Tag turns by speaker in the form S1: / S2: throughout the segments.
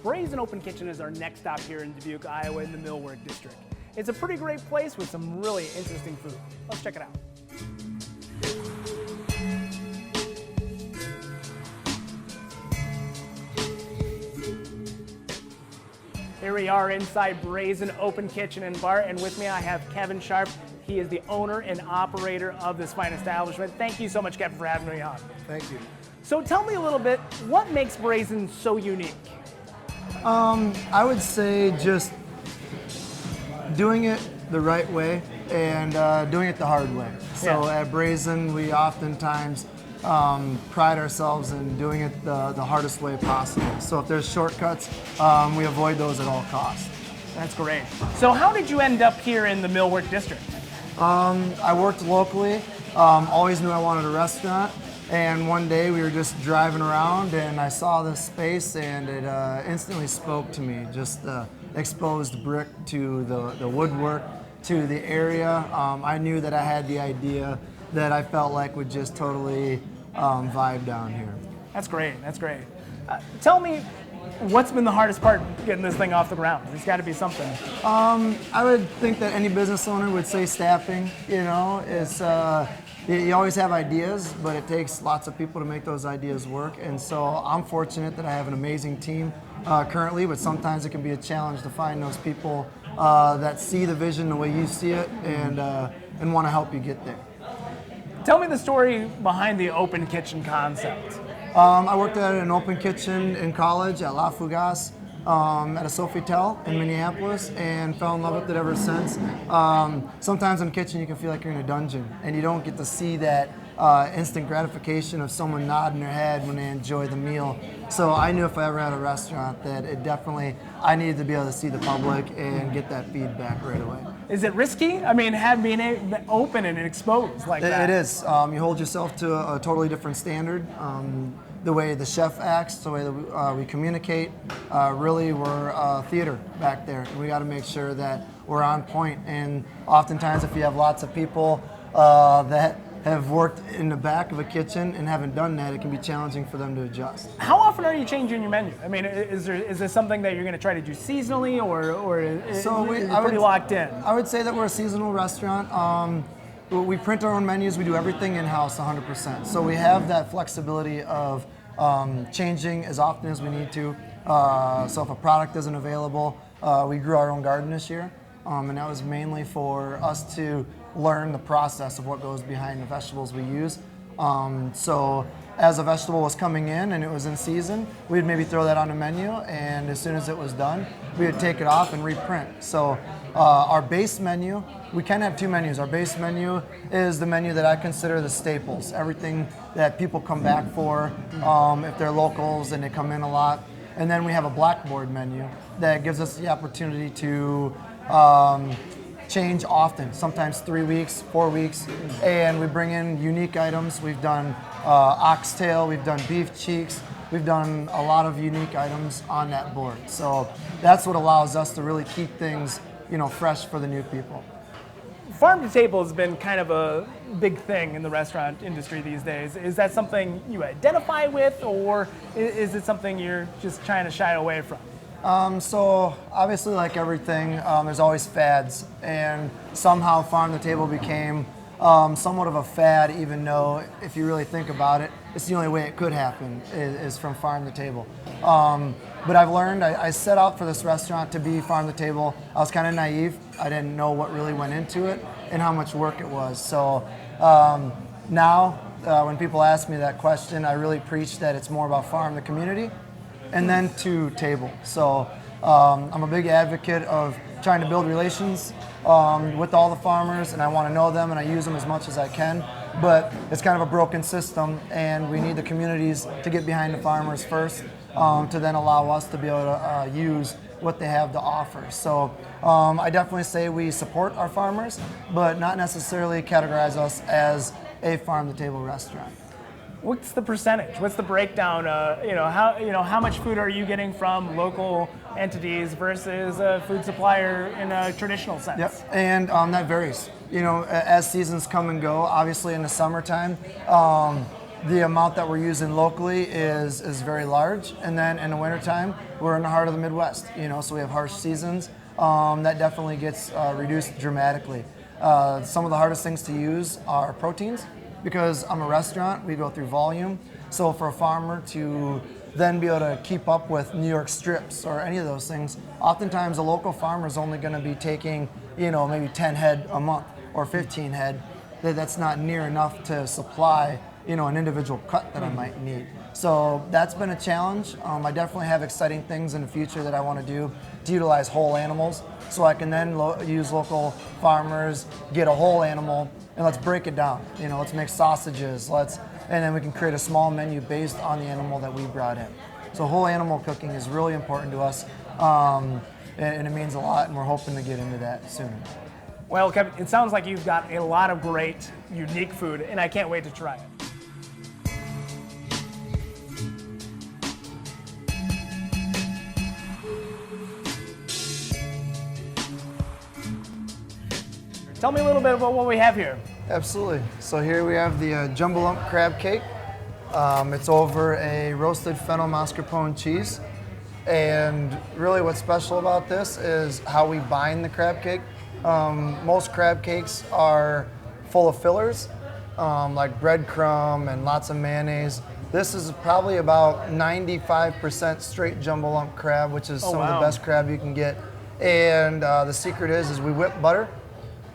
S1: Brazen Open Kitchen is our next stop here in Dubuque, Iowa in the Millwork District. It's a pretty great place with some really interesting food. Let's check it out. Here we are inside Brazen Open Kitchen and Bar, and with me I have Kevin Scharpf. He is the owner and operator of this fine establishment. Thank you so much, Kevin, for having me on.
S2: Thank you.
S1: So tell me a little bit, what makes Brazen so unique?
S2: I would say just doing it the right way and doing it the hard way. So at Brazen, we oftentimes pride ourselves in doing it the hardest way possible. So if there's shortcuts, we avoid those at all costs.
S1: That's great. So how did you end up here in the Millwork District?
S2: I worked locally, always knew I wanted a restaurant. And one day we were just driving around and I saw this space and it instantly spoke to me. Just the exposed brick to the woodwork to the area. I knew that I had the idea that I felt like would just totally vibe down here.
S1: That's great, that's great. Tell me, what's been the hardest part getting this thing off the ground? There's got to be something.
S2: I would think that any business owner would say staffing. You know, it's you always have ideas, but it takes lots of people to make those ideas work. And so I'm fortunate that I have an amazing team currently, but sometimes it can be a challenge to find those people that see the vision the way you see it and want to help you get there.
S1: Tell me the story behind the open kitchen concept.
S2: I worked at an open kitchen in college at La Fugasse at a Sofitel in Minneapolis and fell in love with it ever since. Sometimes in the kitchen you can feel like you're in a dungeon and you don't get to see that instant gratification of someone nodding their head when they enjoy the meal. So I knew if I ever had a restaurant that I needed to be able to see the public and get that feedback right away.
S1: Is it risky? I mean, being open and exposed like that?
S2: It is. You hold yourself to a totally different standard. The way the chef acts, the way that we communicate, really we're theater back there. And we got to make sure that we're on point. And oftentimes if you have lots of people that have worked in the back of a kitchen and haven't done that, it can be challenging for them to adjust.
S1: How often are you changing your menu? I mean, is this something that you're going to try to do seasonally, or is it pretty locked in?
S2: I would say that we're a seasonal restaurant. We print our own menus. We do everything in-house 100%. So we have that flexibility of changing as often as we need to. So if a product isn't available, we grew our own garden this year. And that was mainly for us to learn the process of what goes behind the vegetables we use. So as a vegetable was coming in and it was in season, we'd maybe throw that on the menu, and as soon as it was done, we would take it off and reprint. So our base menu, we can have two menus. Our base menu is the menu that I consider the staples, everything that people come back for if they're locals and they come in a lot. And then we have a blackboard menu that gives us the opportunity to change often, sometimes 3 weeks, 4 weeks, and we bring in unique items. We've done oxtail, we've done beef cheeks, we've done a lot of unique items on that board. So that's what allows us to really keep things, fresh for the new people.
S1: Farm to table has been kind of a big thing in the restaurant industry these days. Is that something you identify with, or is it something you're just trying to shy away from?
S2: So obviously, like everything, there's always fads, and somehow farm to table became somewhat of a fad, even though if you really think about it, it's the only way it could happen is from farm to table. But I've learned, I set out for this restaurant to be farm to table. I was kind of naive. I didn't know what really went into it and how much work it was. So now when people ask me that question, I really preach that it's more about farm to community and then to table. So I'm a big advocate of trying to build relations with all the farmers, and I want to know them and I use them as much as I can. But it's kind of a broken system, and we need the communities to get behind the farmers first to then allow us to be able to use what they have to offer. So I definitely say we support our farmers, but not necessarily categorize us as a farm-to-table restaurant.
S1: What's the percentage? What's the breakdown? How much food are you getting from local entities versus a food supplier in a traditional sense?
S2: Yep, and that varies. As seasons come and go, obviously in the summertime, the amount that we're using locally is very large. And then in the wintertime, we're in the heart of the Midwest, so we have harsh seasons. That definitely gets reduced dramatically. Some of the hardest things to use are proteins, because I'm a restaurant, we go through volume. So for a farmer to then be able to keep up with New York strips or any of those things, oftentimes a local farmer is only going to be taking, maybe 10 head a month or 15 head. That's not near enough to supply, an individual cut that I might need. So that's been a challenge. I definitely have exciting things in the future that I want to do to utilize whole animals, so I can then use local farmers, get a whole animal, and let's break it down. Let's make sausages, and then we can create a small menu based on the animal that we brought in. So whole animal cooking is really important to us, and it means a lot, and we're hoping to get into that sooner.
S1: Well, Kevin, it sounds like you've got a lot of great, unique food, and I can't wait to try it. Tell me a little bit about what we have here.
S2: Absolutely. So here we have the jumbo lump crab cake. It's over a roasted fennel mascarpone cheese. And really what's special about this is how we bind the crab cake. Most crab cakes are full of fillers, like breadcrumb and lots of mayonnaise. This is probably about 95% straight jumbo lump crab, which is some of the best crab you can get. And the secret is we whip butter,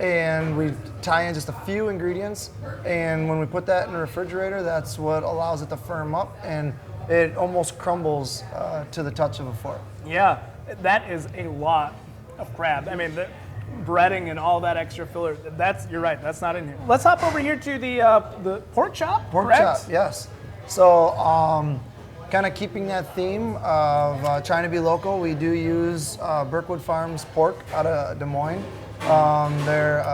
S2: and we tie in just a few ingredients, and when we put that in the refrigerator, that's what allows it to firm up, and it almost crumbles to the touch of a fork.
S1: Yeah, that is a lot of crab. I mean, the breading and all that extra filler, you're right, that's not in here. Let's hop over here to the pork chop,
S2: Pork chop, yes. So kind of keeping that theme of trying to be local, we do use Berkwood Farms pork out of Des Moines. They're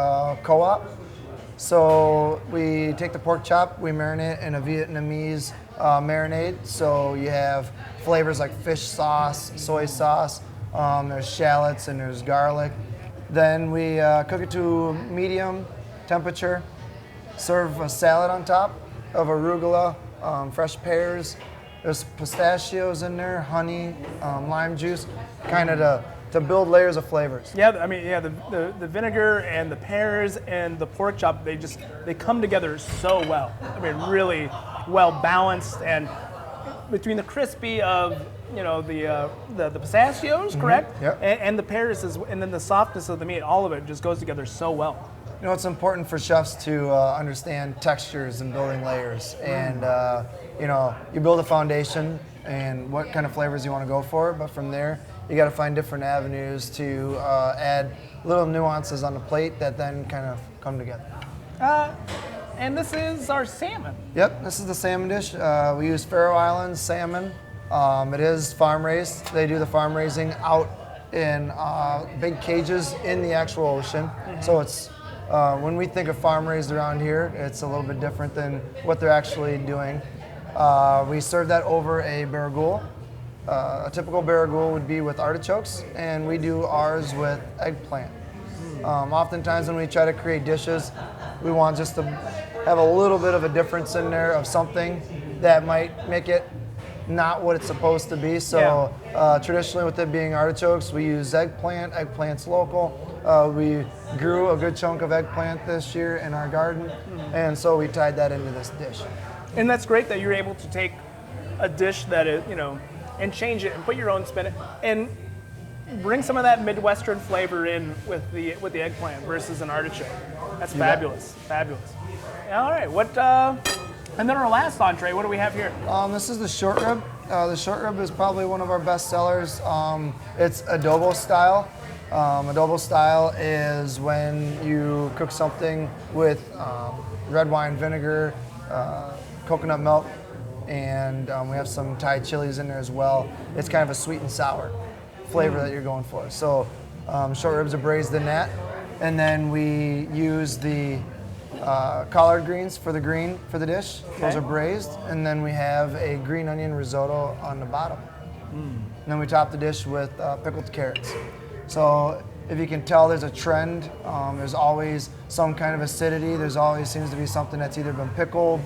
S2: co-op. So we take the pork chop, we marinate in a Vietnamese marinade. So you have flavors like fish sauce, soy sauce, there's shallots and there's garlic. Then we cook it to medium temperature, serve a salad on top of arugula, fresh pears. There's pistachios in there, honey, lime juice, kind of to build layers of flavors.
S1: Yeah, I mean, the vinegar and the pears and the pork chop, they come together so well. I mean, really well balanced, and between the crispy of the pistachios, correct?
S2: Yep.
S1: And the pears, and then the softness of the meat, all of it just goes together so well.
S2: It's important for chefs to understand textures and building layers, and you build a foundation and what kind of flavors you want to go for, but from there you got to find different avenues to add little nuances on the plate that then kind of come together.
S1: And this is our salmon.
S2: Yep, this is the salmon dish. We use Faroe Islands salmon. It is farm raised. They do the farm raising out in big cages in the actual ocean. Mm-hmm. So it's when we think of farm raised around here, it's a little bit different than what they're actually doing. We serve that over a barragoul. A typical barragoul would be with artichokes, and we do ours with eggplant. Oftentimes when we try to create dishes, we want just to have a little bit of a difference in there of something that might make it not what it's supposed to be. So traditionally with it being artichokes, we use eggplant. Eggplant's local. We grew a good chunk of eggplant this year in our garden, and so we tied that into this dish.
S1: And that's great that you're able to take a dish that is, and change it and put your own spin and bring some of that Midwestern flavor in with the eggplant versus an artichoke. That's fabulous, fabulous. All right, and then our last entree, what do we have here?
S2: This is the short rib. The short rib is probably one of our best sellers. It's adobo style. Adobo style is when you cook something with red wine vinegar, coconut milk, and we have some Thai chilies in there as well. It's kind of a sweet and sour flavor that you're going for. So short ribs are braised in that, and then we use the collard greens for the dish. Okay. Those are braised, and then we have a green onion risotto on the bottom. And then we top the dish with pickled carrots. So if you can tell, there's a trend. There's always some kind of acidity. There's always seems to be something that's either been pickled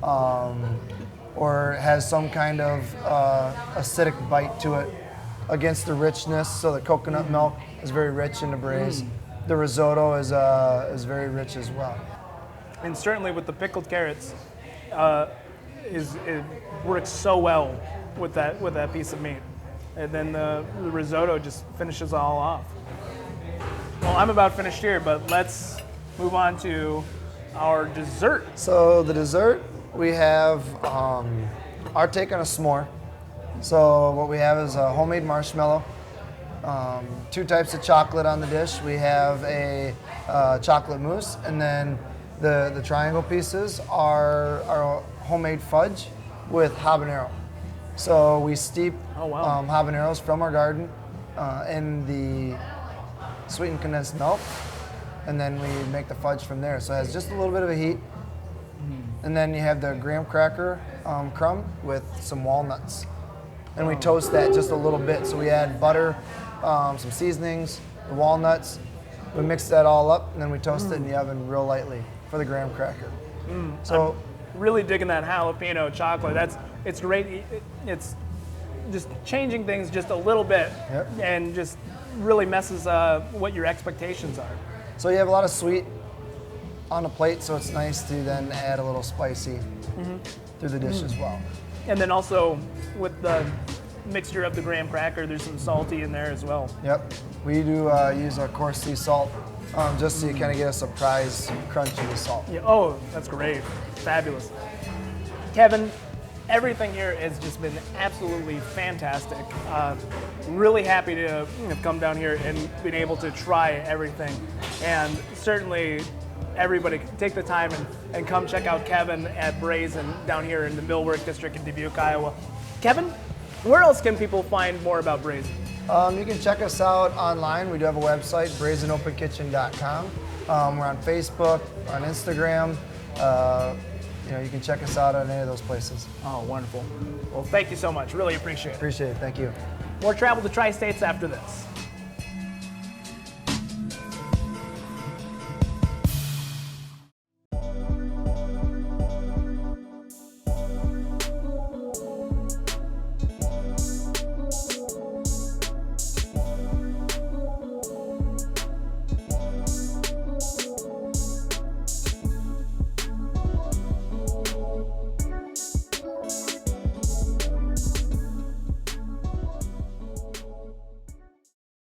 S2: or has some kind of acidic bite to it against the richness. So the coconut milk is very rich in the braise. The risotto is very rich as well.
S1: And certainly with the pickled carrots, it works so well with that piece of meat. And then the risotto just finishes it all off. Well, I'm about finished here, but let's move on to our dessert.
S2: So the dessert, we have our take on a s'more. So what we have is a homemade marshmallow, 2 types of chocolate on the dish. We have a chocolate mousse, and then the triangle pieces are our homemade fudge with habanero. So we steep habaneros from our garden in the sweetened condensed milk, and then we make the fudge from there. So it has just a little bit of a heat. And then you have the graham cracker crumb with some walnuts. And we toast that just a little bit. So we add butter, some seasonings, the walnuts. We mix that all up, and then we toast it in the oven real lightly for the graham cracker. So
S1: I'm really digging that jalapeno chocolate. It's great. It's just changing things just a little bit, and just really messes what your expectations are.
S2: So you have a lot of sweet on the plate, so it's nice to then add a little spicy through the dish as well.
S1: And then also with the mixture of the graham cracker, there's some salty in there as well.
S2: Yep, we do use our coarse sea salt just so you kind of get a surprise crunch of the salt.
S1: Yeah. Oh, that's great. Fabulous. Kevin, everything here has just been absolutely fantastic. Really happy to have come down here and been able to try everything. And certainly everybody take the time and come check out Kevin at Brazen down here in the Millwork District in Dubuque, Iowa. Kevin, where else can people find more about Brazen?
S2: You can check us out online. We do have a website, brazenopenkitchen.com. We're on Facebook, on Instagram. You can check us out on any of those places.
S1: Oh, wonderful. Well, thank you so much. Really appreciate it.
S2: Appreciate it. Thank you.
S1: More travel to Tri-States after this.